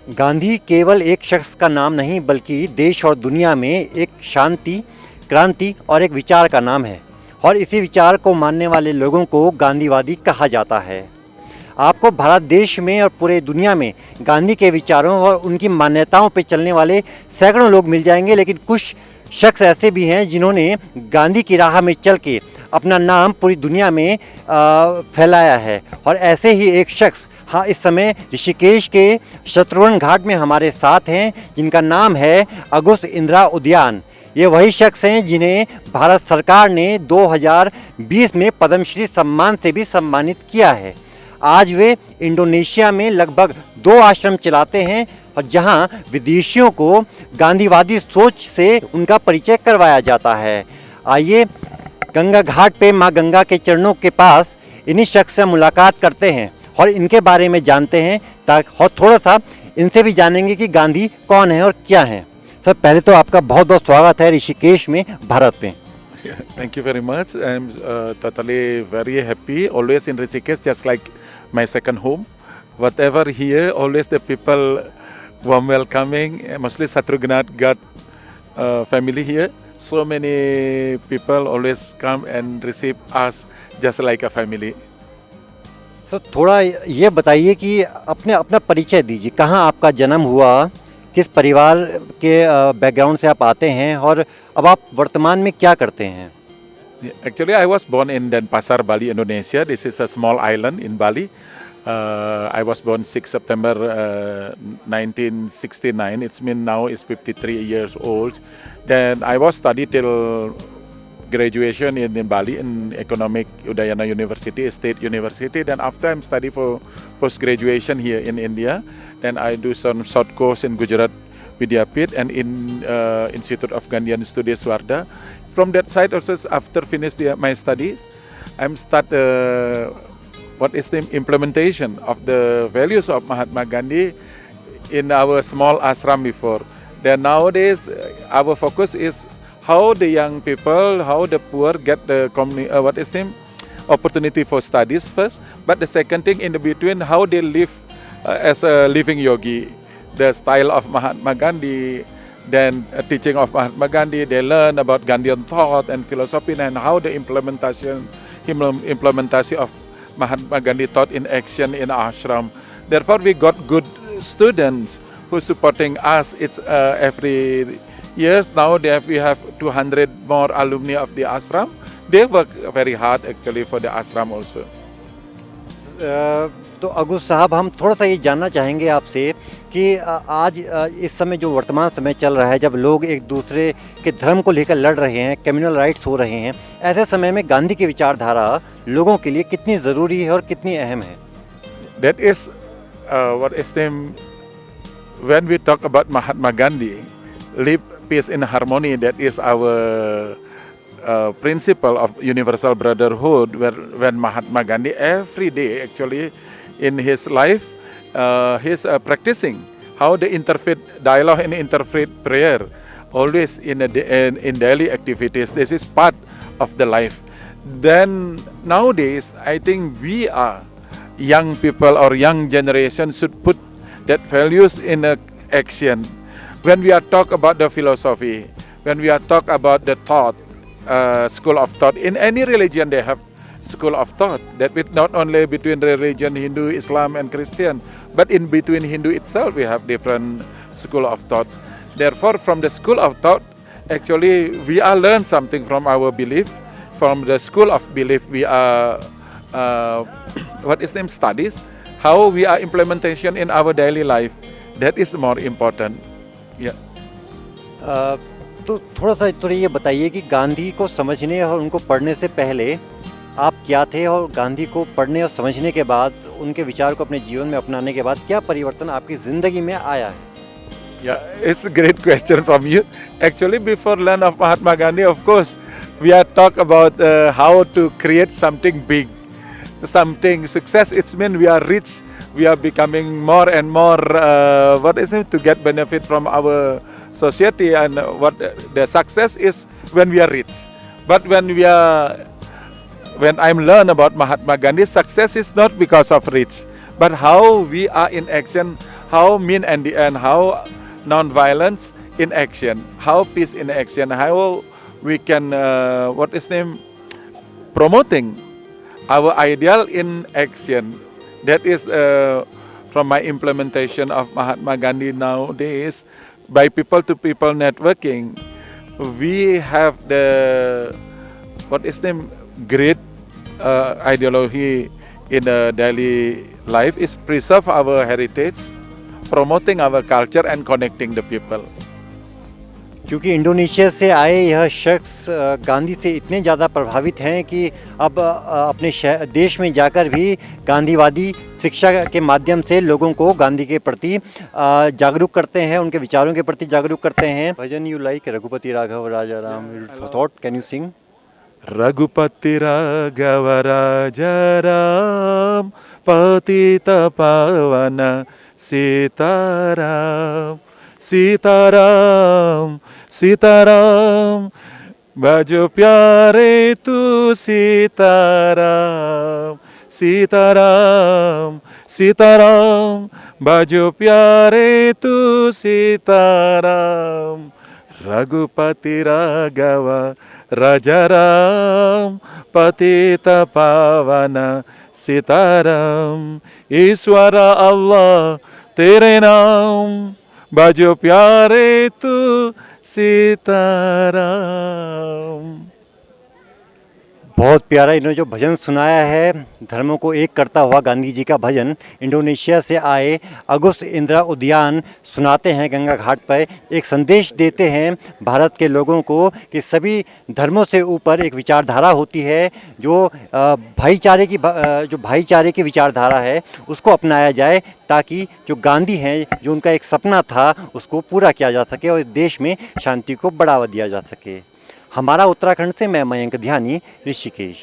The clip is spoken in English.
गांधी केवल एक शख्स का नाम नहीं बल्कि देश और दुनिया में एक शांति, क्रांति और एक विचार का नाम है और इसी विचार को मानने वाले लोगों को गांधीवादी कहा जाता है। आपको भारत देश में और पूरे दुनिया में गांधी के विचारों और उनकी मान्यताओं पर चलने वाले सैकड़ों लोग मिल जाएंगे, लेकिन कुछ शख्स ऐसे भी हैं जिन्होंने गांधी की राह में चल के अपना नाम पूरी दुनिया में फैलाया है। और ऐसे ही एक शख्स हाँ इस समय ऋषिकेश के शत्रुघ्न घाट में हमारे साथ हैं, जिनका नाम है अगुस्त इंदिरा उद्यान। ये वही शख्स हैं जिन्हें भारत सरकार ने 2020 में पद्मश्री सम्मान से भी सम्मानित किया है। आज वे इंडोनेशिया में लगभग 2 आश्रम चलाते हैं और जहां विदेशियों को गांधीवादी सोच से उनका परिचय करवाया जाता है। आइए गंगा घाट पे मां गंगा के चरणों के पास इन्हीं शख्स से मुलाकात करते हैं और इनके बारे में जानते हैं ताकि और थोड़ा सा इनसे भी जानेंगे कि गांधी कौन है और क्या है। सर, पहले तो आपका बहुत बहुत स्वागत है ऋषिकेश में, भारत में। Thank you very much. I'm totally very happy. Always in Rishikesh, just like my second home. Whatever here, always the people warm welcoming. Mostly Shatrugnath got family here. So many people always come and receive us just like a family. Sir, थोड़ा ये बताइए कि अपना परिचय दीजिए। कहाँ आपका जन्म हुआ, किस परिवार के बैकग्राउंड से आप आते हैं और अब आप वर्तमान में क्या करते हैं? Actually, I was born in Denpasar, Bali, Indonesia. This is a small island in Bali. I was born 6 September 1969. It's mean now is 53 years old. Then I was studied till graduation in Bali in Economic Udayana University, State University. Then after I'm study for post graduation here in India. Then I do some short course in Gujarat Vidyapith and in Institute of Gandhian Studies Warda. From that side also after finish my studies, I'm start what is the implementation of the values of Mahatma Gandhi in our small ashram before. Then nowadays our focus is how the young people, how the poor get the opportunity for studies first. But the second thing in the between, how they live as a living yogi, the style of Mahatma Gandhi, then teaching of Mahatma Gandhi, they learn about Gandhian thought and philosophy and how the implementation of Mahatma Gandhi thought in action in ashram. Therefore, we got good students who supporting us. It's every year now we have 200 more alumni of the ashram. They work very hard actually for the ashram also. तो अगुस्त साहब, हम थोड़ा सा ये जानना चाहेंगे आपसे कि आज इस समय जो वर्तमान समय चल रहा है, जब लोग एक दूसरे के धर्म को लेकर लड़ रहे हैं, कम्युनल राइट्स हो रहे हैं, ऐसे समय में गांधी की विचारधारा लोगों के लिए कितनी ज़रूरी है और कितनी अहम है? That is what is name when we talk about Mahatma Gandhi, live peace in harmony. That is our principle of universal brotherhood. When Mahatma Gandhi every day actually in his life, he's practicing how the interfaith dialogue and interfaith prayer always in daily activities. This is part of the life. Then nowadays, I think we are young people or young generation should put that values in action. When we are talk about the philosophy, when we are talk about the thought, school of thought, in any religion they have school of thought, that with not only between religion, Hindu, Islam and Christian, but in between Hindu itself we have different school of thought. Therefore, from the school of thought, actually we are learn something from our belief. From the school of belief, we are studies, how we are implementation in our daily life. That is more important. Yeah. तो थोड़ा सा ये बताइए कि गांधी को समझने और उनको पढ़ने से पहले आप क्या थे और गांधी को पढ़ने और समझने के बाद उनके विचार को अपने जीवन में अपनाने के बाद क्या परिवर्तन आपकी ज़िंदगी में आया है? Yeah, it's a great question from you. Actually, before learn of Mahatma Gandhi, of course, we are talk about how to create something big, something success. It's mean we are rich, we are becoming more and more. To get benefit from our society, and what the success is when we are rich. But when I'm learn about Mahatma Gandhi, success is not because of rich, but how we are in action, how mean and the end, how non-violence in action, how peace in action, how we can promoting our ideal in action. That is from my implementation of Mahatma Gandhi nowadays, by people to people networking, we have the great ideology in the daily life is preserve our heritage, promoting our culture and connecting the people. क्योंकि Indonesia से आए यह शख्स गांधी से इतने ज़्यादा प्रभावित हैं कि अब अपने देश में जाकर भी गांधीवादी शिक्षा के माध्यम से लोगों को गांधी के प्रति जागरूक करते हैं, उनके विचारों के प्रति जागरूक करते हैं। Bhajan you like Raghupati Raghav Raja Ram, thought can you sing? Raghupati Raghav Raja Ram, पतित पावन सीताराम, सीताराम सीताराम, बाजो प्यारे तू सीताराम, सीताराम सीताराम, बाजो प्यारे तू सीताराम। रघुपति राघव राजा राम, पतित पावन सीताराम, ईश्वर अल्लाह तेरे नाम, बाजो प्यारे तू सीताराम। बहुत प्यारा इन्होंने जो भजन सुनाया है, धर्मों को एक करता हुआ गांधी जी का भजन, इंडोनेशिया से आए अगुस्त इंदिरा उद्यान सुनाते हैं गंगा घाट पर, एक संदेश देते हैं भारत के लोगों को कि सभी धर्मों से ऊपर एक विचारधारा होती है, जो भाईचारे की विचारधारा है उसको अपनाया जाए, ताकि जो गांधी हैं, जो उनका एक सपना था, उसको पूरा किया जा सके और देश में शांति को बढ़ावा दिया जा सके। हमारा उत्तराखंड से मैं मयंक ध्यानी, ऋषिकेश।